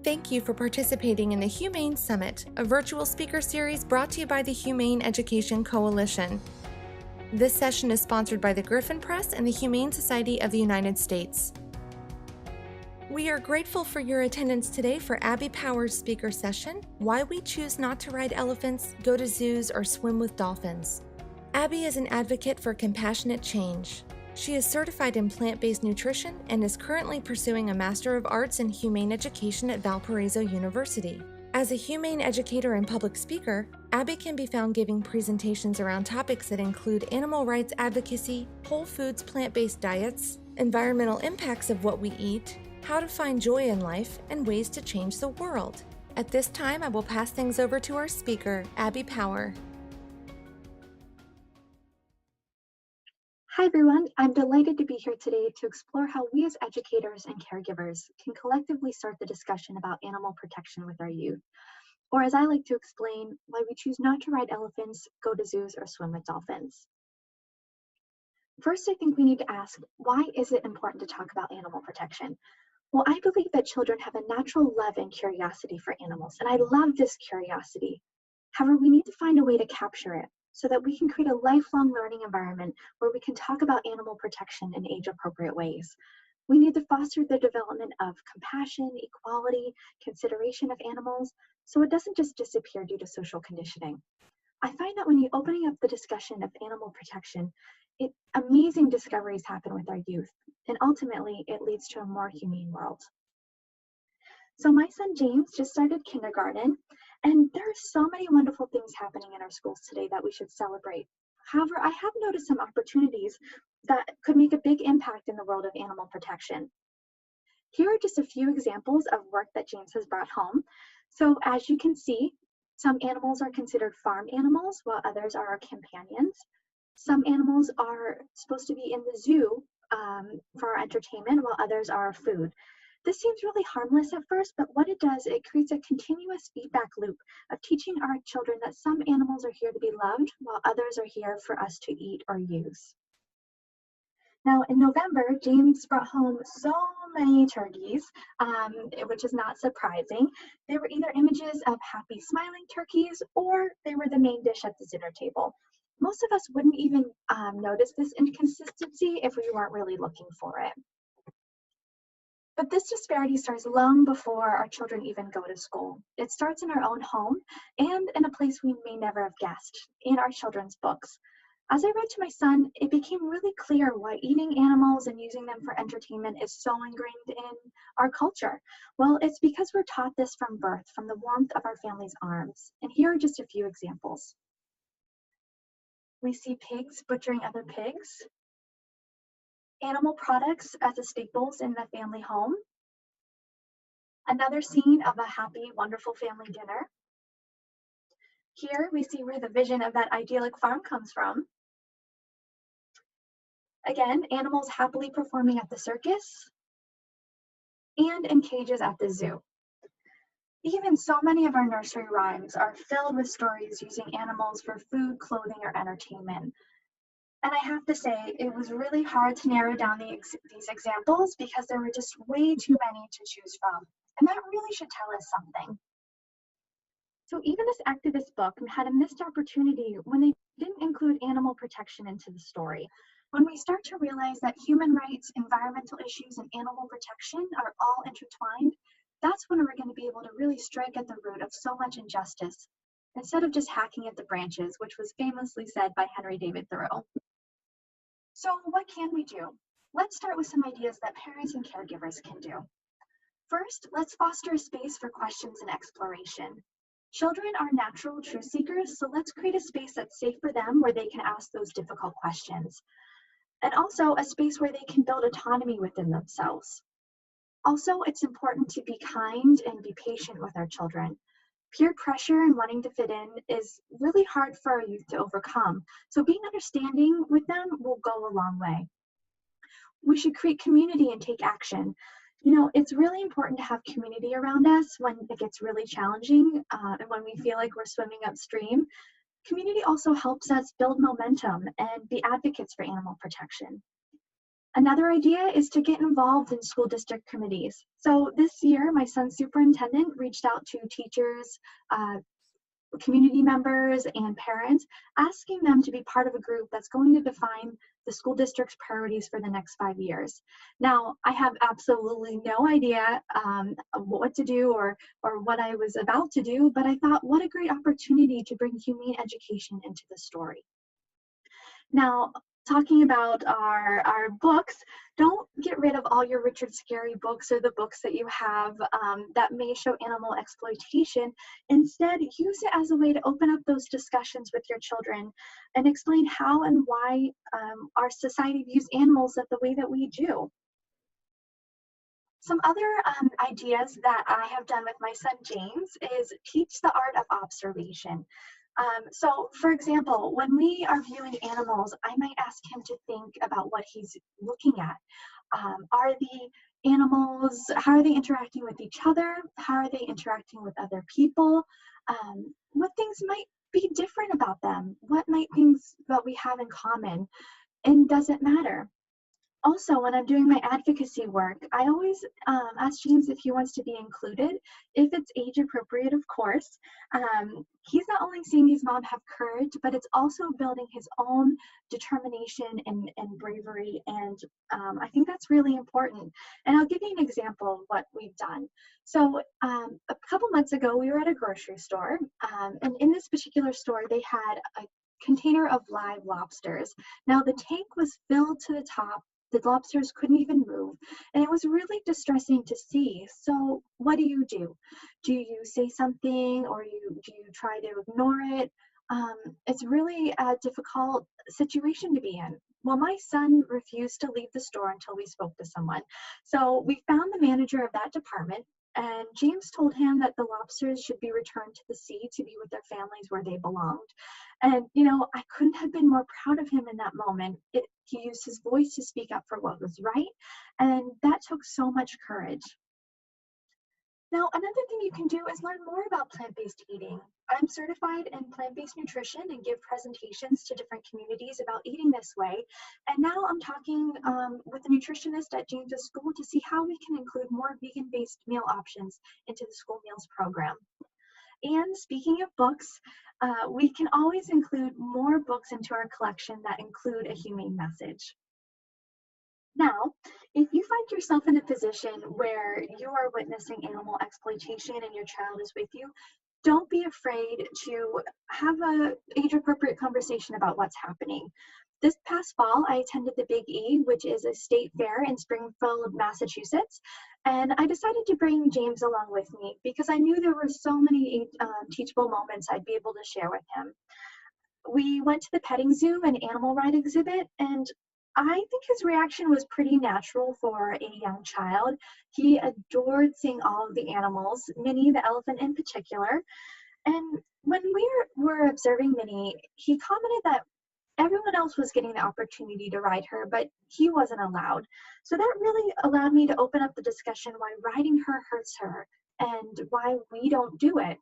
thank you for participating in the Humane Summit, a virtual speaker series brought to you by the Humane Education Coalition. This session is sponsored by the Griffin Press and the Humane Society of the United States. We are grateful for your attendance today for Abby Power's speaker session, Why We Choose Not to Ride Elephants, Go to Zoos, or Swim with Dolphins. Abby is an advocate for compassionate change. She is certified in plant-based nutrition and is currently pursuing a Master of Arts in Humane Education at Valparaiso University. As a humane educator and public speaker, Abby can be found giving presentations around topics that include animal rights advocacy, whole foods plant-based diets, environmental impacts of what we eat, how to find joy in life, and ways to change the world. At this time, I will pass things over to our speaker, Abby Power. Hi everyone, I'm delighted to be here today to explore how we as educators and caregivers can collectively start the discussion about animal protection with our youth, or as I like to explain, why we choose not to ride elephants, go to zoos, or swim with dolphins. First, I think we need to ask, why is it important to talk about animal protection? Well, I believe that children have a natural love and curiosity for animals, and I love this curiosity. However, we need to find a way to capture it so that we can create a lifelong learning environment where we can talk about animal protection in age-appropriate ways. We need to foster the development of compassion, equality, consideration of animals, so it doesn't just disappear due to social conditioning. I find that when you're opening up the discussion of animal protection, amazing discoveries happen with our youth, and ultimately it leads to a more humane world. So my son James just started kindergarten, and there are so many wonderful things happening in our schools today that we should celebrate. However, I have noticed some opportunities that could make a big impact in the world of animal protection. Here are just a few examples of work that James has brought home. So as you can see, some animals are considered farm animals while others are our companions. Some animals are supposed to be in the zoo for our entertainment while others are our food. This seems really harmless at first, but what it does, it creates a continuous feedback loop of teaching our children that some animals are here to be loved while others are here for us to eat or use. Now in November, James brought home so many turkeys, which is not surprising. They were either images of happy smiling turkeys or they were the main dish at the dinner table. Most of us wouldn't even notice this inconsistency if we weren't really looking for it. But this disparity starts long before our children even go to school. It starts in our own home and in a place we may never have guessed, in our children's books. As I read to my son, it became really clear why eating animals and using them for entertainment is so ingrained in our culture. Well, it's because we're taught this from birth, from the warmth of our family's arms. And here are just a few examples. We see pigs butchering other pigs, animal products as a staples in the family home, another scene of a happy, wonderful family dinner. Here we see where the vision of that idyllic farm comes from. Again, animals happily performing at the circus and in cages at the zoo. Even so many of our nursery rhymes are filled with stories using animals for food, clothing, or entertainment. And I have to say, it was really hard to narrow down these examples because there were just way too many to choose from. And that really should tell us something. So even this activist book had a missed opportunity when they didn't include animal protection into the story. When we start to realize that human rights, environmental issues, and animal protection are all intertwined, that's when we're going to be able to really strike at the root of so much injustice, instead of just hacking at the branches, which was famously said by Henry David Thoreau. So what can we do? Let's start with some ideas that parents and caregivers can do. First, let's foster a space for questions and exploration. Children are natural truth seekers, so let's create a space that's safe for them where they can ask those difficult questions. And also a space where they can build autonomy within themselves. Also, it's important to be kind and be patient with our children. Peer pressure and wanting to fit in is really hard for our youth to overcome. So being understanding with them will go a long way. We should create community and take action. You know, it's really important to have community around us when it gets really challenging and when we feel like we're swimming upstream. Community also helps us build momentum and be advocates for animal protection. Another idea is to get involved in school district committees. So this year, my son's superintendent reached out to teachers, community members, and parents, asking them to be part of a group that's going to define the school district's priorities for the next 5 years. Now, I have absolutely no idea what to do or what I was about to do, but I thought, what a great opportunity to bring humane education into the story. Now, talking about our books, don't get rid of all your Richard Scarry books or the books that you have that may show animal exploitation. Instead, use it as a way to open up those discussions with your children and explain how and why our society views animals the way that we do. Some other ideas that I have done with my son James is teach the art of observation. So, for example, when we are viewing animals, I might ask him to think about what he's looking at. Are the animals, how are they interacting with each other? How are they interacting with other people? What things might be different about them? What might things that we have in common? And does it matter? Also, when I'm doing my advocacy work, I always ask James if he wants to be included, if it's age appropriate, of course. He's not only seeing his mom have courage, but it's also building his own determination and bravery. And I think that's really important. And I'll give you an example of what we've done. So a couple months ago, we were at a grocery store. And in this particular store, they had a container of live lobsters. Now, the tank was filled to the top. The lobsters couldn't even move, and it was really distressing to see. So what do? Do you say something, or do you try to ignore it? It's really a difficult situation to be in. Well, my son refused to leave the store until we spoke to someone. So we found the manager of that department, and James told him that the lobsters should be returned to the sea to be with their families where they belonged. And, I couldn't have been more proud of him in that moment. He used his voice to speak up for what was right, and that took so much courage. Now, another thing you can do is learn more about plant-based eating. I'm certified in plant-based nutrition and give presentations to different communities about eating this way. And now I'm talking with a nutritionist at James's school to see how we can include more vegan-based meal options into the school meals program. And speaking of books, we can always include more books into our collection that include a humane message. Now, if you find yourself in a position where you are witnessing animal exploitation and your child is with you, don't be afraid to have an age-appropriate conversation about what's happening. This past fall, I attended the Big E, which is a state fair in Springfield, Massachusetts, and I decided to bring James along with me because I knew there were so many teachable moments I'd be able to share with him. We went to the petting zoo and animal ride exhibit, and I think his reaction was pretty natural for a young child. He adored seeing all of the animals, Minnie the elephant in particular. And when we were observing Minnie, he commented that everyone else was getting the opportunity to ride her, but he wasn't allowed. So that really allowed me to open up the discussion why riding her hurts her and why we don't do it.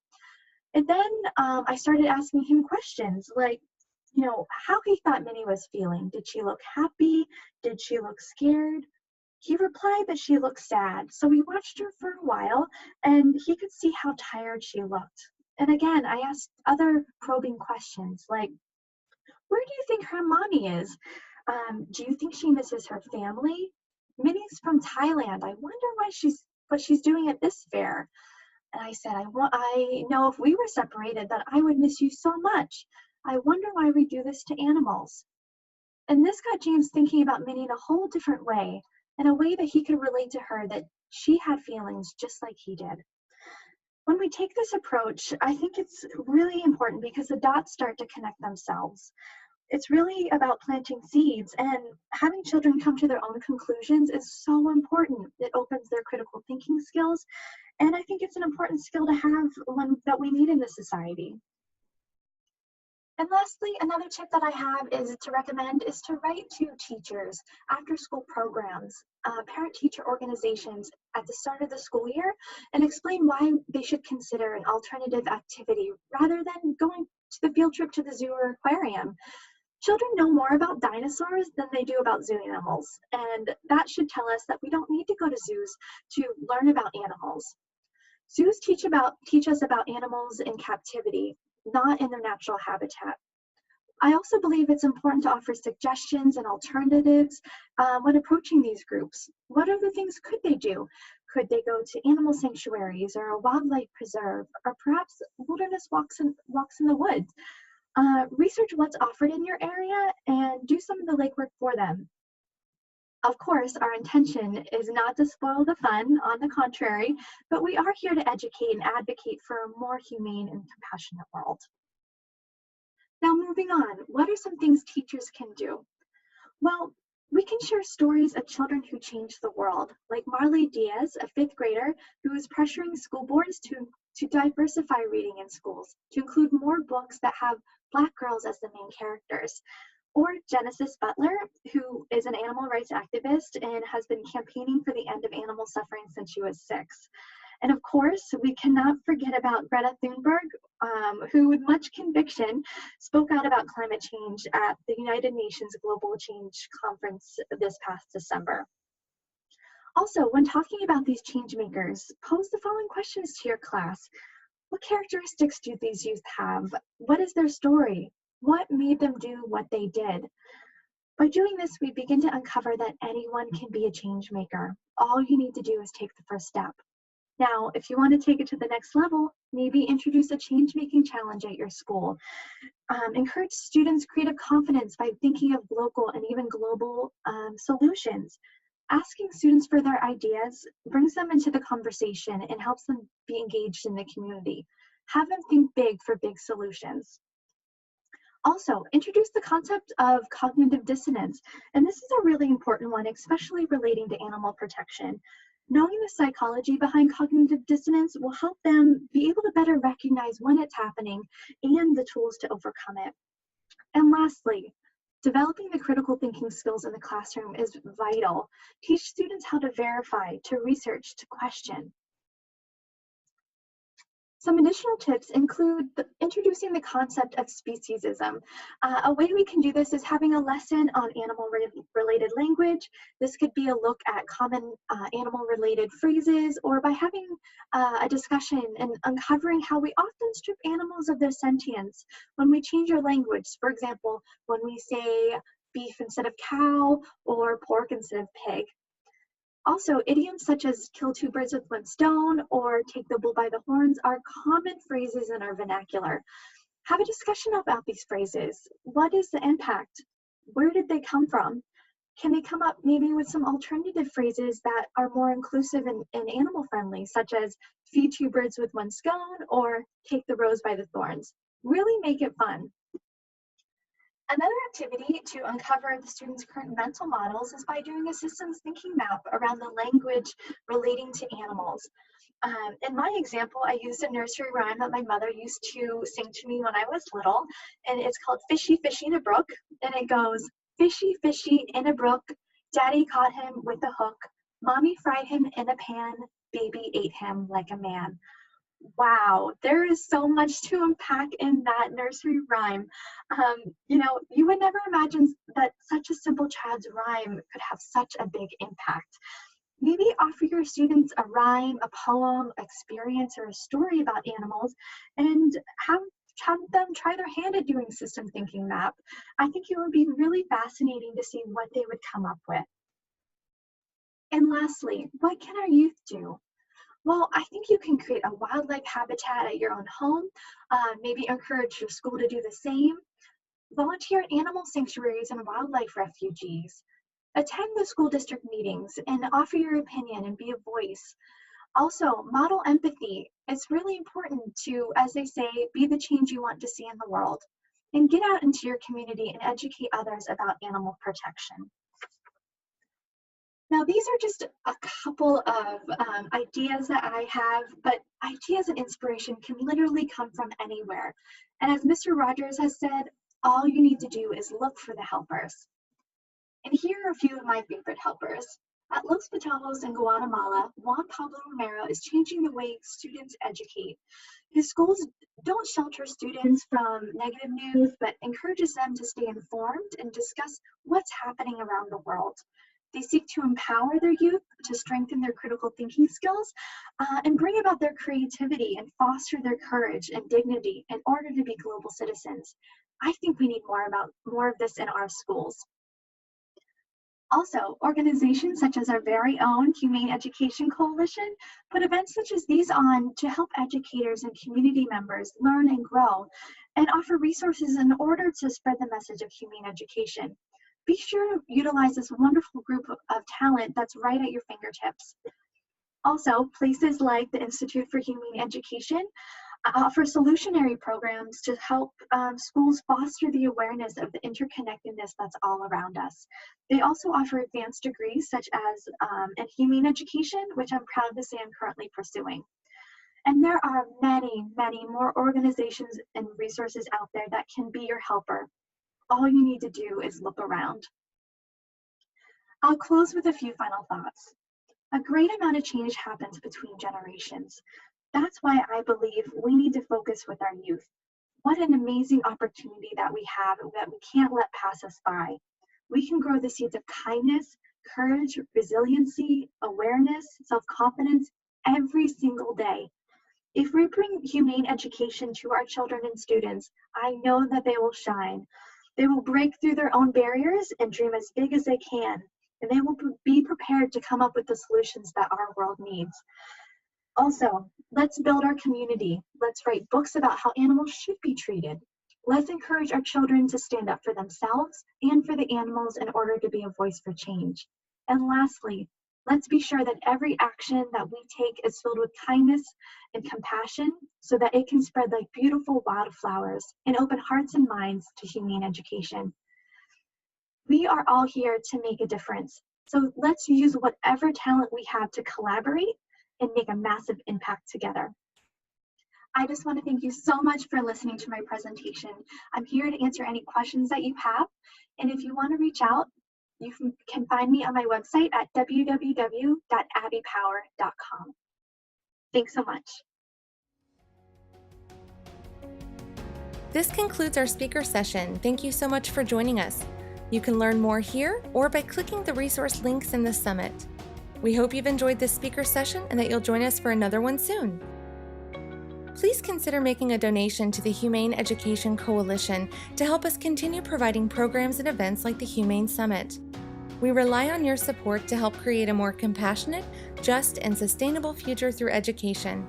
And then I started asking him questions like, how he thought Minnie was feeling. Did she look happy? Did she look scared? He replied that she looked sad. So we watched her for a while, and he could see how tired she looked. And again, I asked other probing questions like, where do you think her mommy is? Do you think she misses her family? Minnie's from Thailand. I wonder what she's doing at this fair. And I said, I know if we were separated that I would miss you so much. I wonder why we do this to animals. And this got James thinking about Minnie in a whole different way, in a way that he could relate to her, that she had feelings just like he did. When we take this approach, I think it's really important because the dots start to connect themselves. It's really about planting seeds, and having children come to their own conclusions is so important. It opens their critical thinking skills, and I think it's an important skill to have that we need in this society. And lastly, another tip that I have is to recommend is to write to teachers, after-school programs, parent-teacher organizations at the start of the school year, and explain why they should consider an alternative activity rather than going to the field trip to the zoo or aquarium. Children know more about dinosaurs than they do about zoo animals, and that should tell us that we don't need to go to zoos to learn about animals. Zoos teach us about animals in captivity, not in their natural habitat. I also believe it's important to offer suggestions and alternatives when approaching these groups. What other things could they do? Could they go to animal sanctuaries or a wildlife preserve, or perhaps wilderness walks in the woods? Research what's offered in your area and do some of the legwork for them. Of course, our intention is not to spoil the fun, on the contrary, but we are here to educate and advocate for a more humane and compassionate world. Now, moving on, what are some things teachers can do? Well, we can share stories of children who changed the world, like Marley Diaz, a fifth grader who is pressuring school boards to diversify reading in schools, to include more books that have Black girls as the main characters. Or Genesis Butler, who is an animal rights activist and has been campaigning for the end of animal suffering since she was 6. And of course, we cannot forget about Greta Thunberg, who with much conviction spoke out about climate change at the United Nations Global Change Conference this past December. Also, when talking about these change makers, pose the following questions to your class. What characteristics do these youth have? What is their story? What made them do what they did? By doing this, we begin to uncover that anyone can be a change maker. All you need to do is take the first step. Now, if you want to take it to the next level, maybe introduce a change-making challenge at your school. Encourage students' creative confidence by thinking of local and even global solutions. Asking students for their ideas brings them into the conversation and helps them be engaged in the community. Have them think big for big solutions. Also, introduce the concept of cognitive dissonance, and this is a really important one, especially relating to animal protection. Knowing the psychology behind cognitive dissonance will help them be able to better recognize when it's happening and the tools to overcome it. And lastly, developing the critical thinking skills in the classroom is vital. Teach students how to verify, to research, to question. Some additional tips include introducing the concept of speciesism. A way we can do this is having a lesson on animal-related language. This could be a look at common animal-related phrases, or by having a discussion and uncovering how we often strip animals of their sentience when we change our language. For example, when we say beef instead of cow, or pork instead of pig. Also, idioms such as kill two birds with one stone or take the bull by the horns are common phrases in our vernacular. Have a discussion about these phrases. What is the impact? Where did they come from? Can they come up maybe with some alternative phrases that are more inclusive and animal friendly, such as feed two birds with one stone or take the rose by the thorns? Really make it fun. Another activity to uncover the students' current mental models is by doing a systems thinking map around the language relating to animals. In my example, I used a nursery rhyme that my mother used to sing to me when I was little, and it's called Fishy, Fishy in a Brook, and it goes, Fishy, fishy in a brook, Daddy caught him with a hook, Mommy fried him in a pan, Baby ate him like a man. Wow, there is so much to unpack in that nursery rhyme. You would never imagine that such a simple child's rhyme could have such a big impact. Maybe offer your students a rhyme, a poem, experience, or a story about animals, and have them try their hand at doing system thinking map. I think it would be really fascinating to see what they would come up with. And lastly, what can our youth do? Well, I think you can create a wildlife habitat at your own home, maybe encourage your school to do the same. Volunteer at animal sanctuaries and wildlife refuges. Attend the school district meetings and offer your opinion and be a voice. Also, model empathy. It's really important to, as they say, be the change you want to see in the world. And get out into your community and educate others about animal protection. Now, these are just a couple of ideas that I have, but ideas and inspiration can literally come from anywhere. And as Mr. Rogers has said, all you need to do is look for the helpers. And here are a few of my favorite helpers. At Los Patojos in Guatemala, Juan Pablo Romero is changing the way students educate. His schools don't shelter students from negative news, but encourages them to stay informed and discuss what's happening around the world. They seek to empower their youth to strengthen their critical thinking skills and bring about their creativity and foster their courage and dignity in order to be global citizens. I think we need more of this in our schools. Also, organizations such as our very own Humane Education Coalition put events such as these on to help educators and community members learn and grow and offer resources in order to spread the message of humane education. Be sure to utilize this wonderful group of talent that's right at your fingertips. Also, places like the Institute for Humane Education offer solutionary programs to help schools foster the awareness of the interconnectedness that's all around us. They also offer advanced degrees such as in humane education, which I'm proud to say I'm currently pursuing. And there are many, many more organizations and resources out there that can be your helper. All you need to do is look around. I'll close with a few final thoughts. A great amount of change happens between generations. That's why I believe we need to focus with our youth. What an amazing opportunity that we have that we can't let pass us by. We can grow the seeds of kindness, courage, resiliency, awareness, self-confidence every single day. If we bring humane education to our children and students, I know that they will shine. They will break through their own barriers and dream as big as they can, and they will be prepared to come up with the solutions that our world needs. Also, let's build our community. Let's write books about how animals should be treated. Let's encourage our children to stand up for themselves and for the animals in order to be a voice for change. And lastly, let's be sure that every action that we take is filled with kindness and compassion so that it can spread like beautiful wildflowers and open hearts and minds to humane education. We are all here to make a difference. So let's use whatever talent we have to collaborate and make a massive impact together. I just want to thank you so much for listening to my presentation. I'm here to answer any questions that you have. And if you want to reach out, you can find me on my website at www.abbypower.com. Thanks so much. This concludes our speaker session. Thank you so much for joining us. You can learn more here or by clicking the resource links in the summit. We hope you've enjoyed this speaker session and that you'll join us for another one soon. Please consider making a donation to the Humane Education Coalition to help us continue providing programs and events like the Humane Summit. We rely on your support to help create a more compassionate, just, and sustainable future through education.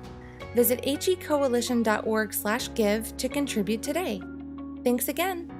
Visit hecoalition.org/give to contribute today. Thanks again.